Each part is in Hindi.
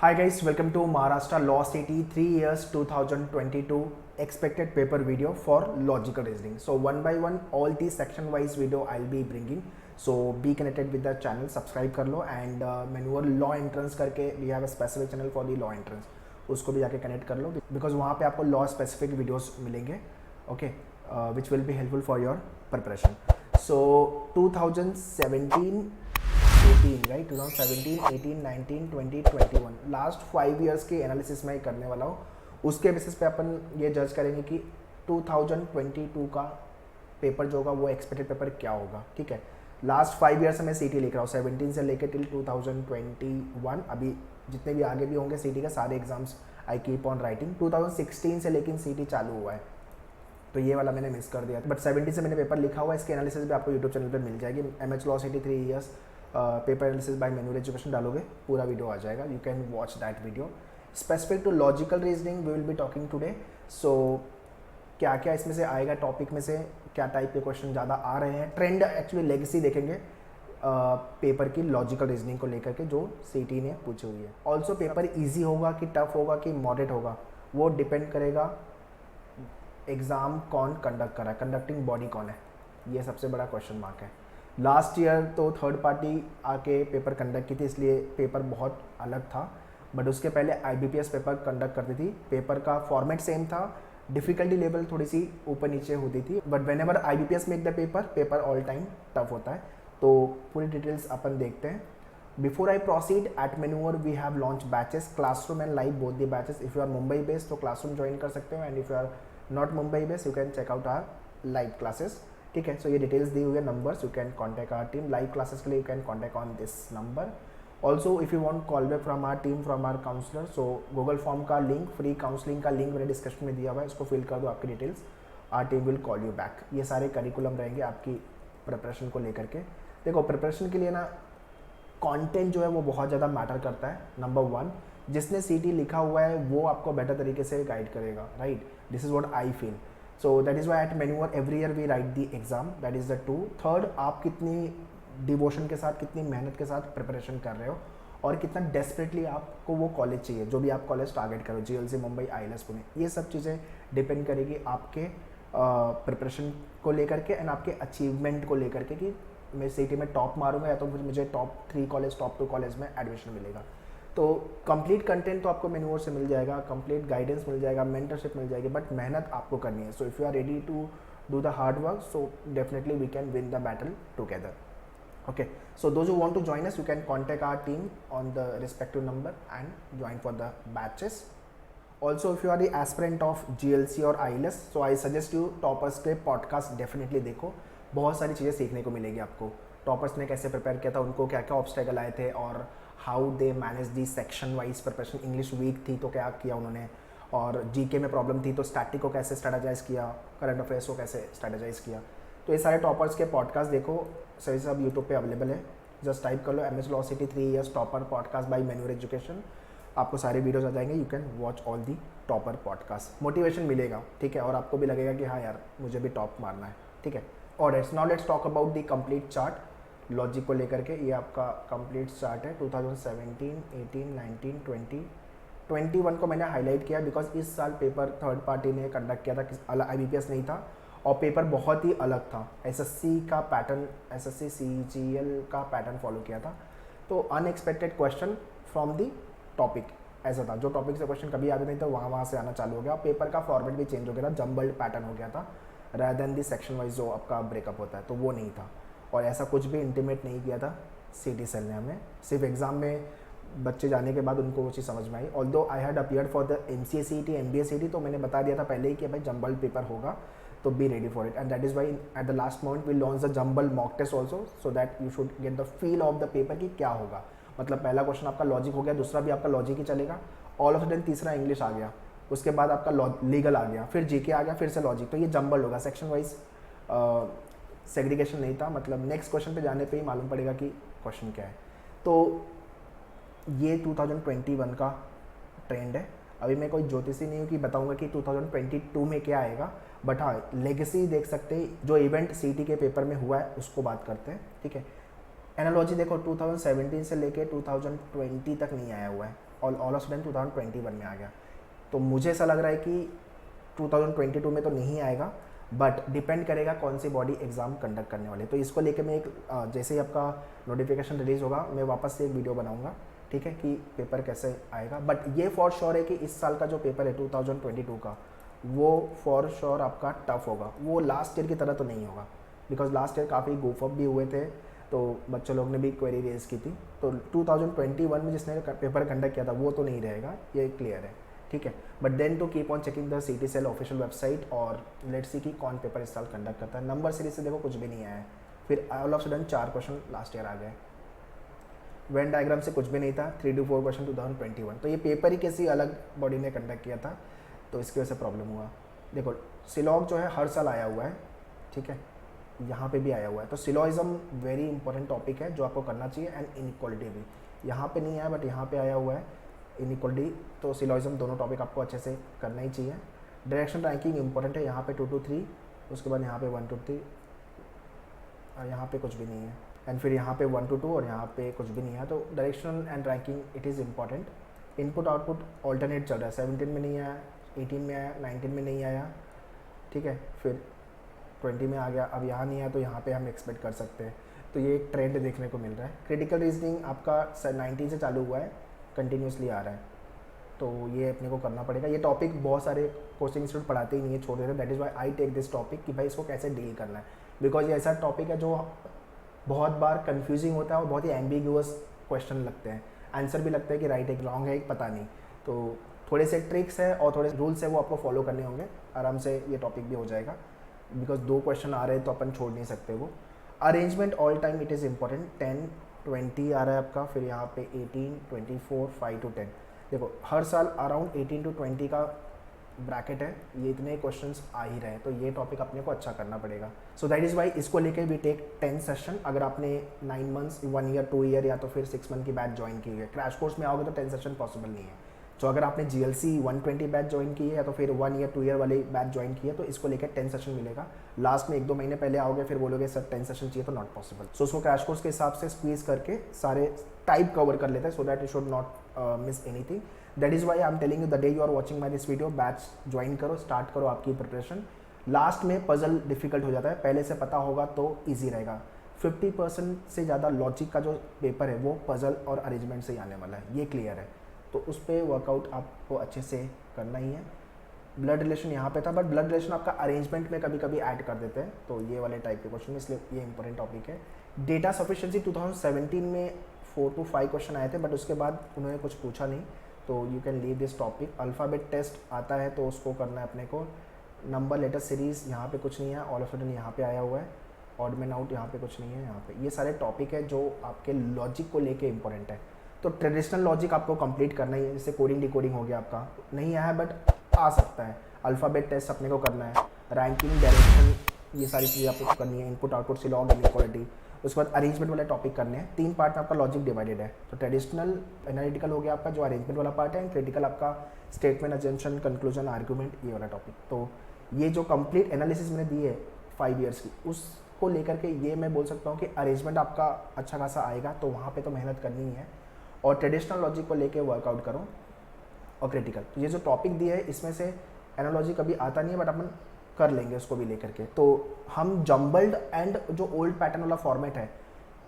Hi guys, welcome to Maharashtra Law City 3 years 2022 expected paper video for logical reasoning. So one by one all the section wise video I'll be bringing. So be connected with the channel, subscribe कर लो and मैनुअल लॉ एंट्रेंस करके we have a specific channel for the law entrance, उसको भी जाके कनेक्ट कर लो because वहाँ पे आपको लॉ स्पेसिफिक वीडियोस मिलेंगे, okay, which will be helpful for your preparation. So 2017 18 right 2017 18 19 20 21 last 5 years के एनालिसिस में करने वाला हूँ. उसके बेसिस पे अपन ये जज करेंगे कि 2022 का पेपर जो होगा वो एक्सपेक्टेड पेपर क्या होगा. ठीक है, लास्ट 5 ईयर से मैं सीटी लिख रहा हूँ 17 से लेकर टिल 2021. अभी जितने भी आगे भी होंगे सीटी के सारे exams I keep on writing. 2016 से लेकिन सीटी चालू हुआ है तो ये वाला मैंने मिस कर दिया, बट 17 से मैंने पेपर लिखा हुआ है. इसकी एनालिसिस भी आपको यूट्यूब चैनल पर मिल जाएगी. MH law CET 3 years paper analysis by manual education डालोगे पूरा वीडियो आ जाएगा. You can watch that video. Specific to logical reasoning we will be talking today. So क्या क्या इसमें से आएगा टॉपिक में से, क्या टाइप के क्वेश्चन ज़्यादा आ रहे हैं, ट्रेंड एक्चुअली लेगेसी देखेंगे पेपर की लॉजिकल रीजनिंग को लेकर के जो सीटी ने पूछी हुई है. ऑल्सो पेपर ईजी होगा कि टफ होगा कि मॉडरेट होगा वो डिपेंड करेगा एग्ज़ाम कौन कंडक्ट कर रहा है, कंडक्टिंग बॉडी कौन है, ये सबसे बड़ा क्वेश्चन मार्क है. लास्ट ईयर तो थर्ड पार्टी आके पेपर कंडक्ट की थी इसलिए पेपर बहुत अलग था, बट उसके पहले आईबीपीएस पेपर कंडक्ट करती थी. पेपर का फॉर्मेट सेम था, डिफ़िकल्टी लेवल थोड़ी सी ऊपर नीचे होती थी, but whenever IBPS make the paper all time tough होता है. तो पूरी डिटेल्स अपन देखते हैं. Before I proceed, at manual we have launch batches, classroom and live both the batches. If you are Mumbai based तो क्लासरूम ज्वाइन कर सकते हो, and if you are not Mumbai based you can check out our live classes. ठीक है, सो ये डिटेल्स दी हुई है, numbers, you can contact our team. Live classes के लिए you can contact on this number. Also if you want call back from our team, from our counsellor, so Google form का लिंक, फ्री काउंसलिंग का लिंक मैंने डिस्क्रिप्शन में दिया हुआ है, इसको फिल कर दो, आपकी details, our team will call you back. ये सारे करिकुलम रहेंगे आपकी प्रिपरेशन को लेकर के. देखो प्रिपरेशन के लिए ना कंटेंट जो है वो बहुत ज़्यादा मैटर करता है. नंबर 1, जिसने सीटी लिखा हुआ है वो आपको बेटर तरीके से गाइड करेगा, right. This is what I feel. So that is why at Menuver every year we write the exam. That is the 2. Third, आप कितनी डिवोशन के साथ, कितनी मेहनत के साथ प्रिपरेशन कर रहे हो और कितना डेस्परेटली आपको वो कॉलेज चाहिए, जो भी आप कॉलेज टारगेट करो, जीएलसी, मुंबई, आईएलएस, पुणे, ये सब चीज़ें डिपेंड करेगी आपके प्रिपरेशन को लेकर के एंड आपके अचीवमेंट को लेकर के कि मैं सिटी में टॉप मारूंगा या तो फिर मुझे टॉप 3 कॉलेज, टॉप 2 कॉलेज में एडमिशन मिलेगा. तो कंप्लीट कंटेंट तो आपको मेन्यूअर से मिल जाएगा, कंप्लीट गाइडेंस मिल जाएगा, मेंटरशिप मिल जाएगी, बट मेहनत आपको करनी है. So if you are ready to do the hard work, so definitely we can win the battle together. Okay, so those who want to join us, you can contact our team on the respective number and join for the batches. Also, if you are the aspirant of GLC or IELTS, so I suggest you toppers के पॉडकास्ट डेफिनेटली देखो. बहुत सारी चीज़ें सीखने को मिलेगी आपको. टॉपर्स ने कैसे प्रिपेयर किया था, उनको क्या क्या ऑब्स्टेकल आए थे और how they manage the section wise preparation. English weak थी तो क्या किया उन्होंने, और जीके में प्रॉब्लम थी तो स्टैटिक को कैसे स्ट्रेटेजाइज किया, करंट अफेयर्स को कैसे स्ट्रेटेजाइज किया. तो ये सारे टॉपर्स के पॉडकास्ट देखो, सही सब यूट्यूब पे अवेलेबल है. जस्ट टाइप कर लो MH law CET 3 years topper podcast by manual education, आपको सारे वीडियोस आ जाएंगे. You can watch all the topper podcast. Motivation मिलेगा, ठीक है, और आपको भी लगेगा कि हाँ यार मुझे भी टॉप मारना है. ठीक है, और now let's talk about the complete chart logic को लेकर के. ये आपका कंप्लीट चार्ट है 2017, 18, 19, 20, 21 को मैंने हाईलाइट किया बिकॉज इस साल पेपर थर्ड पार्टी ने कंडक्ट किया था, आईबीपीएस नहीं था और पेपर बहुत ही अलग था. एसएससी का पैटर्न, एसएससी सीजीएल का पैटर्न फॉलो किया था. तो unexpected question from the topic ऐसा था, जो टॉपिक से क्वेश्चन कभी आते नहीं था वहाँ से आना चालू हो गया. पेपर का फॉर्मेट भी चेंज हो गया था, जम्बल्ड पैटर्न हो गया था rather than the section wise जो आपका ब्रेकअप होता है, तो वो नहीं था. और ऐसा कुछ भी इंटीमेट नहीं किया था सीटी सेल ने हमें. सिर्फ एग्ज़ाम में बच्चे जाने के बाद उनको वो चीज़ समझ में आई. Although I had appeared for the MCA CET, MBA CET, तो मैंने बता दिया था पहले ही कि भाई जम्बल्ड पेपर होगा, तो be ready for it. And that is why at the last moment we launch the jumble mock test also, so that you should get the feel of the paper कि क्या होगा. मतलब पहला क्वेश्चन आपका लॉजिक हो गया, दूसरा भी आपका लॉजिक ही चलेगा, ऑल ऑफ सडन तीसरा इंग्लिश आ गया, उसके बाद आपका लीगल आ गया, फिर जीके आ गया, फिर से लॉजिक. तो ये जम्बल होगा, सेक्शन वाइज सेग्रीगेशन नहीं था. मतलब नेक्स्ट क्वेश्चन पे जाने पे ही मालूम पड़ेगा कि क्वेश्चन क्या है. तो ये 2021 का ट्रेंड है. अभी मैं कोई ज्योतिषी नहीं हूँ कि बताऊंगा कि 2022 में क्या आएगा, बट हाँ लेगेसी देख सकते हैं, जो इवेंट सीटी के पेपर में हुआ है उसको बात करते हैं. ठीक है, एनालॉजी देखो 2017 से लेके 2020 तक नहीं आया हुआ है, ऑल ऑफ सडन 2021 में आ गया। तो मुझे ऐसा लग रहा है कि 2022 में तो नहीं आएगा, बट डिपेंड करेगा कौन सी बॉडी एग्ज़ाम कंडक्ट करने वाले। तो इसको लेके मैं एक जैसे ही आपका नोटिफिकेशन रिलीज़ होगा मैं वापस से एक वीडियो बनाऊंगा, ठीक है, कि पेपर कैसे आएगा। बट ये फॉर श्योर है कि इस साल का जो पेपर है 2022 का, वो फॉर श्योर आपका टफ होगा। वो लास्ट ईयर की तरह तो नहीं होगा, बिकॉज लास्ट ईयर काफ़ी गोफअप भी हुए थे, तो बच्चों लोग ने भी क्वेरी रेज की थी। तो 2021 में जिसने पेपर कंडक्ट किया था वो तो नहीं रहेगा, ये क्लियर है, ठीक है। But then to keep on checking the CET cell official website और लेट्स सी कि कौन पेपर इस साल कंडक्ट करता है। नंबर सीरीज से देखो कुछ भी नहीं आया है, फिर all of sudden 4 question last year आ गए। वेन डायग्राम से कुछ भी नहीं था, 3 to 4 क्वेश्चन 2021। तो ये पेपर ही किसी अलग बॉडी ने कंडक्ट किया था, तो इसकी वजह से प्रॉब्लम हुआ। देखो सिलॉग जो है हर साल आया हुआ है, ठीक है, यहाँ पे भी आया हुआ है। तो सिलॉइज्म वेरी इंपॉर्टेंट टॉपिक है जो आपको करना चाहिए, एंड इनइक्वालिटी भी। यहाँ पे नहीं आया बट यहाँ पे आया हुआ है इनइक्वालिटी, तो सिलॉइज्म दोनों टॉपिक आपको अच्छे से करना ही चाहिए। डायरेक्शन रैंकिंग इंपॉर्टेंट है, यहाँ पे 2 to 3, उसके बाद यहाँ पे 1 to 3, और यहाँ पे कुछ भी नहीं है, एंड फिर यहाँ पे 1 to 2 और यहाँ पे कुछ भी नहीं है। तो direction and ranking it is important. Input output alternate चल रहा है, 17 में नहीं आया, 18 में आया, 19 में नहीं आया, ठीक है, फिर 20 में आ गया, अब यहाँ नहीं आया, तो यहाँ पे हम एक्सपेक्ट कर सकते हैं। तो ये एक ट्रेंड देखने को मिल रहा है। क्रिटिकल रीजनिंग आपका 19 से चालू हुआ है, कंटिन्यूसली आ रहा है, तो ये अपने को करना पड़ेगा। ये टॉपिक बहुत सारे कोचिंग इंस्टीट्यूट पढ़ाते ही नहीं है, छोड़ देते हैं। That is why I take this topic कि भाई इसको कैसे डील करना है, बिकॉज ये ऐसा टॉपिक है जो बहुत बार कंफ्यूजिंग होता है और बहुत ही एम्बिगुअस क्वेश्चन लगते हैं, आंसर भी लगता है कि राइट है कि रॉन्ग है एक पता नहीं। तो थोड़े से ट्रिक्स है और थोड़े रूल्स है वो आपको फॉलो करने होंगे, आराम से ये टॉपिक भी हो जाएगा, बिकॉज 2 क्वेश्चन आ रहे हैं तो अपन छोड़ नहीं सकते वो। Arrangement all time it is important. 10, 20 आ रहा है आपका, फिर यहाँ पे 18, 24, 5 to 10। देखो हर साल अराउंड 18 to 20 का ब्रैकेट है, ये इतने क्वेश्चंस आ ही रहे हैं, तो ये टॉपिक अपने को अच्छा करना पड़ेगा। सो दैट इज़ वाई इसको लेके वी टेक 10 सेशन। अगर आपने 9 months, 1 year, 2 year या तो फिर 6 month की बैच ज्वाइन की है, क्रैश कोर्स में आओगे तो 10 सेशन पॉसिबल नहीं है। तो अगर आपने GLC 120 बैच ज्वाइन की है या तो फिर 1 year, 2 year वाली बैच ज्वाइन की है, तो इसको लेकर 10 सेशन मिलेगा। लास्ट में 1-2 महीने पहले आओगे फिर बोलोगे सर 10 सेशन चाहिए, तो नॉट पॉसिबल। सो उसको क्रैश कोर्स के हिसाब से स्क्वीज करके सारे टाइप कवर कर लेते हैं, so that you should not miss anything. That is why I am telling you the day you are watching my this video, batch join करो, स्टार्ट करो आपकी प्रिपरेशन। लास्ट में पजल डिफिकल्ट हो जाता है, पहले से पता होगा तो ईजी रहेगा। 50% से ज़्यादा लॉजिक का जो पेपर है वो पजल और अरेंजमेंट से ही आने वाला है, ये क्लियर है। तो उस पर वर्कआउट आपको अच्छे से करना ही है। ब्लड रिलेशन यहाँ पे था, बट ब्लड रिलेशन आपका अरेंजमेंट में कभी कभी ऐड कर देते हैं, तो ये वाले टाइप के क्वेश्चन, इसलिए ये इंपॉर्टेंट टॉपिक है। डेटा सफिशिएंसी 2017 में 4 to 5 क्वेश्चन आए थे, बट उसके बाद उन्होंने कुछ पूछा नहीं, तो you can leave this topic. Alphabet test आता है तो उसको करना है अपने को। नंबर लेटर सीरीज़ यहाँ पे कुछ नहीं है, ऑल ऑफ सडन यहाँ पे आया हुआ है। ऑड मैन आउट यहाँ पे कुछ नहीं है, यहाँ पे ये सारे टॉपिक है जो आपके लॉजिक को लेके इंपॉर्टेंट है। तो ट्रेडिशनल लॉजिक आपको कंप्लीट करना ही है, जैसे कोडिंग डिकोडिंग हो गया आपका, नहीं आया है बट आ सकता है। अल्फ़ाबेट टेस्ट अपने को करना है, रैंकिंग, डायरेक्शन, ये सारी चीज़ें आपको करनी है। इनपुट आउटपुट, सिलॉग, इनइक्वालिटी, उसके बाद अरेंजमेंट वाले टॉपिक करने हैं। 3 पार्ट में आपका लॉजिक डिवाइडेड है। तो ट्रेडिशनल एनालिटिकल हो गया आपका जो अरेंजमेंट वाला पार्ट है, एंड क्रिटिकल आपका स्टेटमेंट, अजम्पशन, कंक्लूजन, आर्गूमेंट, ये वाला टॉपिक। तो ये जो कंप्लीट एनालिसिस मैंने दी है 5 years की, उसको लेकर के ये मैं बोल सकता हूँ कि अरेंजमेंट आपका अच्छा खासा आएगा, तो वहाँ पे तो मेहनत करनी ही है। और ट्रेडिशनल लॉजिक को लेके वर्कआउट करो, और क्रिटिकल। तो ये जो टॉपिक दिए है इसमें से एनालॉजी कभी आता नहीं है, बट अपन कर लेंगे उसको भी लेकर के। तो हम जम्बल्ड एंड जो ओल्ड पैटर्न वाला फॉर्मेट है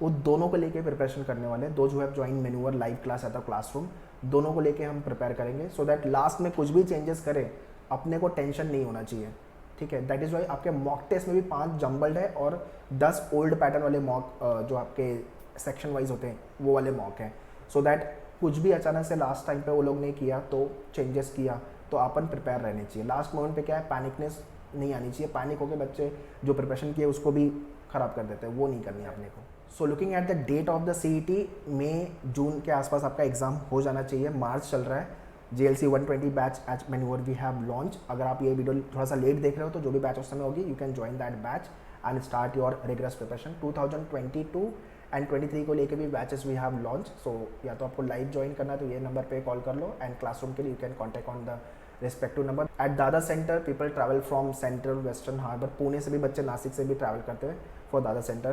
वो दोनों को लेके प्रिपरेशन करने वाले हैं। दो जो है ज्वाइन मेन्यूअर लाइव क्लास आता है क्लासरूम, दोनों को लेके हम प्रिपेयर करेंगे, सो दैट लास्ट में कुछ भी चेंजेस करें अपने को टेंशन नहीं होना चाहिए, ठीक है। दैट इज़ वाई आपके मॉक टेस्ट में भी 5 जम्बल्ड है और 10 ओल्ड पैटर्न वाले मॉक जो आपके सेक्शन वाइज होते हैं वो वाले मॉक हैं, सो दैट कुछ भी अचानक से लास्ट टाइम पे वो लोग ने किया तो चेंजेस किया तो अपन प्रिपेयर रहने चाहिए। लास्ट मोमेंट पे क्या है, पैनिकनेस नहीं आनी चाहिए। पैनिक होकर बच्चे जो प्रिपरेशन किए उसको भी ख़राब कर देते हैं, वो नहीं करनी है अपने को। So looking at the date of the CET, मई जून के आसपास आपका एग्जाम हो जाना चाहिए। मार्च चल रहा है। GLC 120 batch as manure we have launch. अगर आप ये वीडियो थोड़ा सा लेट देख रहे हो तो जो भी बैच उस समय होगी you can join that batch and start your rigorous preparation. 2022 and 23 को लेके भी बैचेस वी हैव लॉन्च। सो या तो आपको लाइव ज्वाइन करना है तो ये नंबर पे कॉल कर लो, एंड क्लासरूम के लिए you can contact on the respective number. At Dadar centre people travel from central western harbour, Pune से भी बच्चे, नासिक से भी ट्रैवल करते हैं फॉर दादा सेंटर,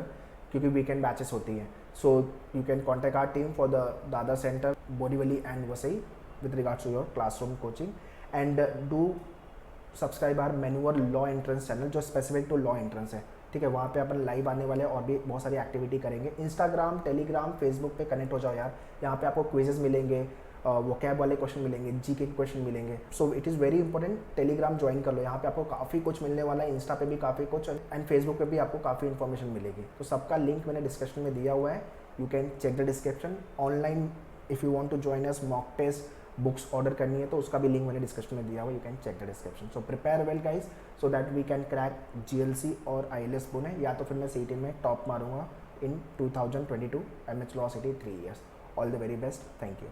क्योंकि वीकेंड बैचेस होती हैं। So you can contact our team for the Dada Center, Borivali and Vasai with regards to your classroom coaching. And do subscribe our manure law entrance channel जो स्पेसिफिक टू लॉ एंट्रेंस है, ठीक है। वहाँ पे अपन लाइव आने वाले हैं और भी बहुत सारी एक्टिविटी करेंगे। इंस्टाग्राम, टेलीग्राम, फेसबुक पे कनेक्ट हो जाओ यार। यहाँ पे आपको क्विजेज मिलेंगे, वोकैब वाले क्वेश्चन मिलेंगे, जी के क्वेश्चन मिलेंगे। So it is very important, Telegram join कर लो। यहाँ पे आपको काफ़ी कुछ मिलने वाला है, इंस्टा पे भी काफ़ी कुछ एंड फेसबुक पे भी आपको काफ़ी इन्फॉर्मेशन मिलेगी। तो सबका लिंक मैंने डिस्क्रिप्शन में दिया हुआ है, you can check the description. Online if you want to join us mock test, books order करनी है तो उसका भी लिंक मैंने डिस्क्रिप्शन में दिया हुआ, you can check the description. So prepare well guys so that we can crack GLC और ILS पुणे, या तो फिर मैं CET में टॉप मारूंगा in 2022 MH Law City 3 years। All the very best, thank you.